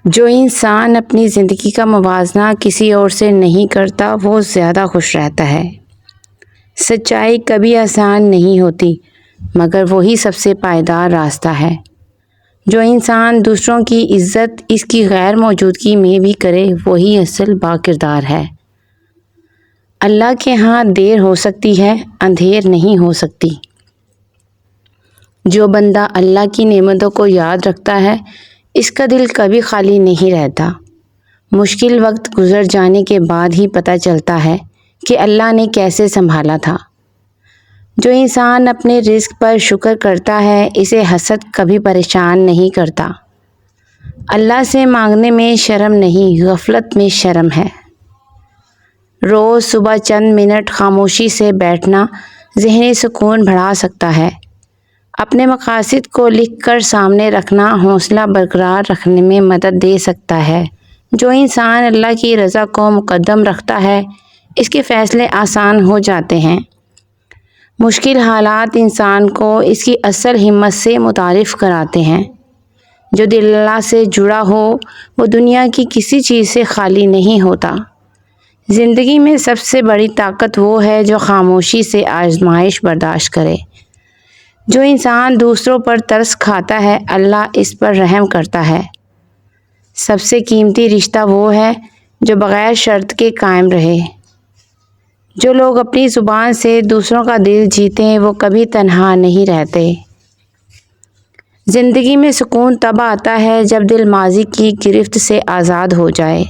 جو انسان اپنی زندگی کا موازنہ کسی اور سے نہیں کرتا وہ زیادہ خوش رہتا ہے۔ سچائی کبھی آسان نہیں ہوتی مگر وہی سب سے پائیدار راستہ ہے۔ جو انسان دوسروں کی عزت اس کی غیر موجودگی میں بھی کرے وہی اصل باکردار ہے۔ اللہ کے ہاں دیر ہو سکتی ہے، اندھیر نہیں ہو سکتی۔ جو بندہ اللہ کی نعمتوں کو یاد رکھتا ہے اس کا دل کبھی خالی نہیں رہتا۔ مشکل وقت گزر جانے کے بعد ہی پتہ چلتا ہے کہ اللہ نے کیسے سنبھالا تھا۔ جو انسان اپنے رزق پر شکر کرتا ہے اسے حسد کبھی پریشان نہیں کرتا۔ اللہ سے مانگنے میں شرم نہیں، غفلت میں شرم ہے۔ روز صبح چند منٹ خاموشی سے بیٹھنا ذہنی سکون بڑھا سکتا ہے۔ اپنے مقاصد کو لکھ کر سامنے رکھنا حوصلہ برقرار رکھنے میں مدد دے سکتا ہے۔ جو انسان اللہ کی رضا کو مقدم رکھتا ہے اس کے فیصلے آسان ہو جاتے ہیں۔ مشکل حالات انسان کو اس کی اصل ہمت سے متعارف کراتے ہیں۔ جو دل اللہ سے جڑا ہو وہ دنیا کی کسی چیز سے خالی نہیں ہوتا۔ زندگی میں سب سے بڑی طاقت وہ ہے جو خاموشی سے آزمائش برداشت کرے۔ جو انسان دوسروں پر ترس کھاتا ہے اللہ اس پر رحم کرتا ہے۔ سب سے قیمتی رشتہ وہ ہے جو بغیر شرط کے قائم رہے۔ جو لوگ اپنی زبان سے دوسروں کا دل جیتے ہیں وہ کبھی تنہا نہیں رہتے۔ زندگی میں سکون تب آتا ہے جب دل ماضی کی گرفت سے آزاد ہو جائے۔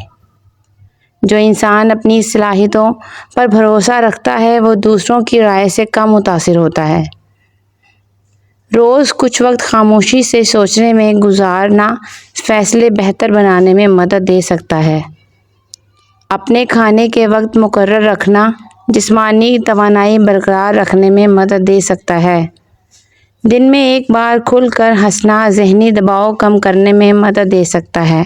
جو انسان اپنی صلاحیتوں پر بھروسہ رکھتا ہے وہ دوسروں کی رائے سے کم متاثر ہوتا ہے۔ روز کچھ وقت خاموشی سے سوچنے میں گزارنا فیصلے بہتر بنانے میں مدد دے سکتا ہے۔ اپنے کھانے کے وقت مقرر رکھنا جسمانی توانائی برقرار رکھنے میں مدد دے سکتا ہے۔ دن میں ایک بار کھل کر ہنسنا ذہنی دباؤ کم کرنے میں مدد دے سکتا ہے۔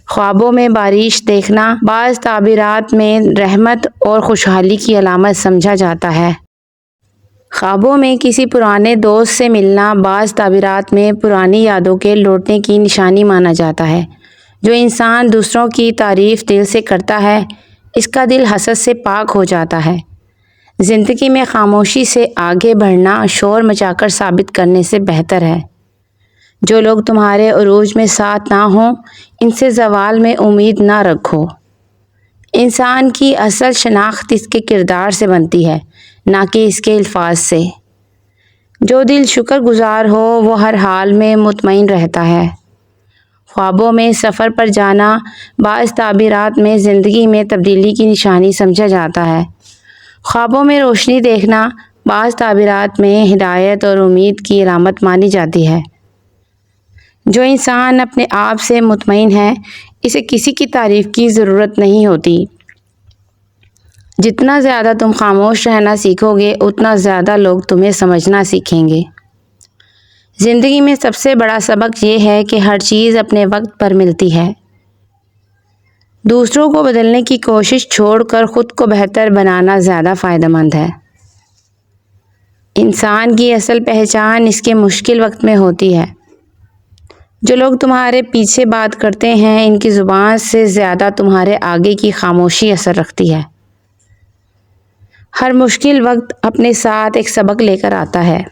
خوابوں میں بارش دیکھنا بعض تعبیرات میں رحمت اور خوشحالی کی علامت سمجھا جاتا ہے۔ خوابوں میں کسی پرانے دوست سے ملنا بعض تعبیرات میں پرانی یادوں کے لوٹنے کی نشانی مانا جاتا ہے۔ جو انسان دوسروں کی تعریف دل سے کرتا ہے اس کا دل حسد سے پاک ہو جاتا ہے۔ زندگی میں خاموشی سے آگے بڑھنا شور مچا کر ثابت کرنے سے بہتر ہے۔ جو لوگ تمہارے عروج میں ساتھ نہ ہوں ان سے زوال میں امید نہ رکھو۔ انسان کی اصل شناخت اس کے کردار سے بنتی ہے نہ کہ اس کے الفاظ سے۔ جو دل شکر گزار ہو وہ ہر حال میں مطمئن رہتا ہے۔ خوابوں میں سفر پر جانا بعض تعبیرات میں زندگی میں تبدیلی کی نشانی سمجھا جاتا ہے۔ خوابوں میں روشنی دیکھنا بعض تعبیرات میں ہدایت اور امید کی علامت مانی جاتی ہے۔ جو انسان اپنے آپ سے مطمئن ہے اسے کسی کی تعریف کی ضرورت نہیں ہوتی۔ جتنا زیادہ تم خاموش رہنا سیکھو گے اتنا زیادہ لوگ تمہیں سمجھنا سیکھیں گے۔ زندگی میں سب سے بڑا سبق یہ ہے کہ ہر چیز اپنے وقت پر ملتی ہے۔ دوسروں کو بدلنے کی کوشش چھوڑ کر خود کو بہتر بنانا زیادہ فائدہ مند ہے۔ انسان کی اصل پہچان اس کے مشکل وقت میں ہوتی ہے۔ جو لوگ تمہارے پیچھے بات کرتے ہیں ان کی زبان سے زیادہ تمہارے آگے کی خاموشی اثر رکھتی ہے۔ ہر مشکل وقت اپنے ساتھ ایک سبق لے کر آتا ہے۔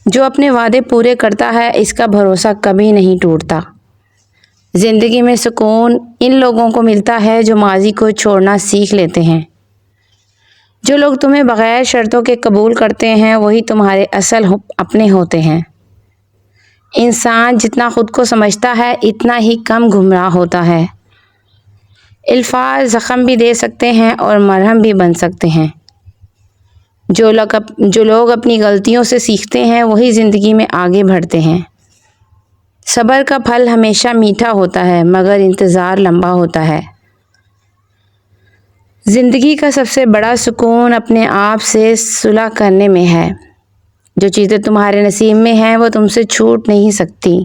جو اپنے وعدے پورے کرتا ہے اس کا بھروسہ کبھی نہیں ٹوٹتا۔ زندگی میں سکون ان لوگوں کو ملتا ہے جو ماضی کو چھوڑنا سیکھ لیتے ہیں۔ جو لوگ تمہیں بغیر شرطوں کے قبول کرتے ہیں وہی تمہارے اصل اپنے ہوتے ہیں۔ انسان جتنا خود کو سمجھتا ہے اتنا ہی کم گمراہ ہوتا ہے۔ الفاظ زخم بھی دے سکتے ہیں اور مرہم بھی بن سکتے ہیں۔ جو لوگ اپنی غلطیوں سے سیکھتے ہیں وہی زندگی میں آگے بڑھتے ہیں۔ صبر کا پھل ہمیشہ میٹھا ہوتا ہے مگر انتظار لمبا ہوتا ہے۔ زندگی کا سب سے بڑا سکون اپنے آپ سے صلح کرنے میں ہے۔ جو چیزیں تمہارے نصیب میں ہیں وہ تم سے چھوٹ نہیں سکتی۔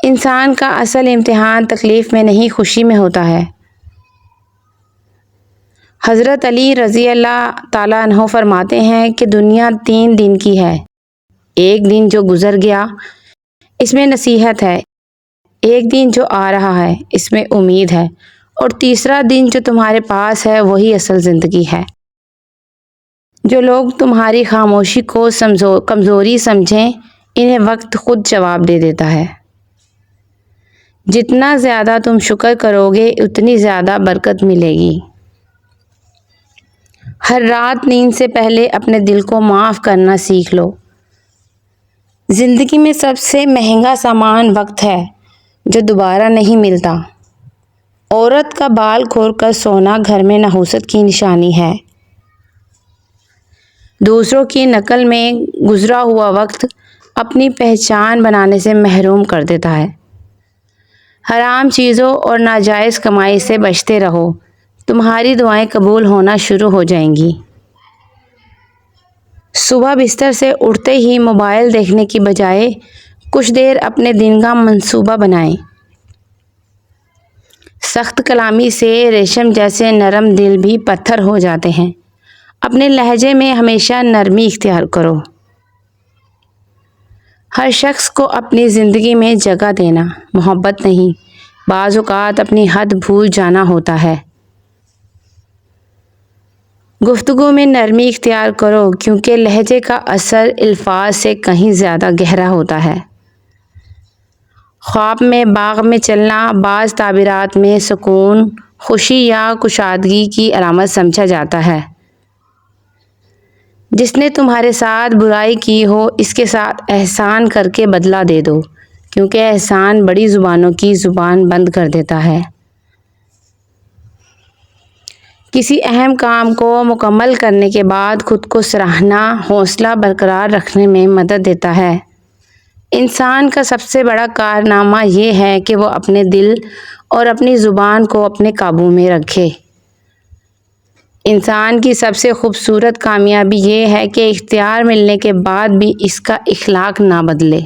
انسان کا اصل امتحان تکلیف میں نہیں خوشی میں ہوتا ہے۔ حضرت علی رضی اللہ تعالیٰ عنہ فرماتے ہیں کہ دنیا 3 دن کی ہے۔ ایک دن جو گزر گیا، اس میں نصیحت ہے۔ ایک دن جو آ رہا ہے اس میں امید ہے، اور تیسرا دن جو تمہارے پاس ہے وہی اصل زندگی ہے۔ جو لوگ تمہاری خاموشی کو کمزوری سمجھیں، انہیں وقت خود جواب دے دیتا ہے۔ جتنا زیادہ تم شکر کرو گے اتنی زیادہ برکت ملے گی۔ ہر رات نیند سے پہلے اپنے دل کو معاف کرنا سیکھ لو۔ زندگی میں سب سے مہنگا سامان وقت ہے، جو دوبارہ نہیں ملتا۔ عورت کا بال کھول کر سونا گھر میں نحوست کی نشانی ہے۔ دوسروں کی نقل میں گزرا ہوا وقت اپنی پہچان بنانے سے محروم کر دیتا ہے۔ حرام چیزوں اور ناجائز کمائی سے بچتے رہو، تمہاری دعائیں قبول ہونا شروع ہو جائیں گی۔ صبح بستر سے اٹھتے ہی موبائل دیکھنے کی بجائے کچھ دیر اپنے دن کا منصوبہ بنائیں۔ سخت کلامی سے ریشم جیسے نرم دل بھی پتھر ہو جاتے ہیں۔ اپنے لہجے میں ہمیشہ نرمی اختیار کرو۔ ہر شخص کو اپنی زندگی میں جگہ دینا، محبت نہیں، بعض اوقات اپنی حد بھول جانا ہوتا ہے۔ گفتگو میں نرمی اختیار کرو، کیونکہ لہجے کا اثر الفاظ سے کہیں زیادہ گہرا ہوتا ہے۔ خواب میں باغ میں چلنا بعض تعبیرات میں سکون، خوشی یا کشادگی کی علامت سمجھا جاتا ہے۔ جس نے تمہارے ساتھ برائی کی ہو اس کے ساتھ احسان کر کے بدلہ دے دو، کیونکہ احسان بڑی زبانوں کی زبان بند کر دیتا ہے۔ کسی اہم کام کو مکمل کرنے کے بعد خود کو سراہنا حوصلہ برقرار رکھنے میں مدد دیتا ہے۔ انسان کا سب سے بڑا کارنامہ یہ ہے کہ وہ اپنے دل اور اپنی زبان کو اپنے قابو میں رکھے۔ انسان کی سب سے خوبصورت کامیابی یہ ہے کہ اختیار ملنے کے بعد بھی اس کا اخلاق نہ بدلے۔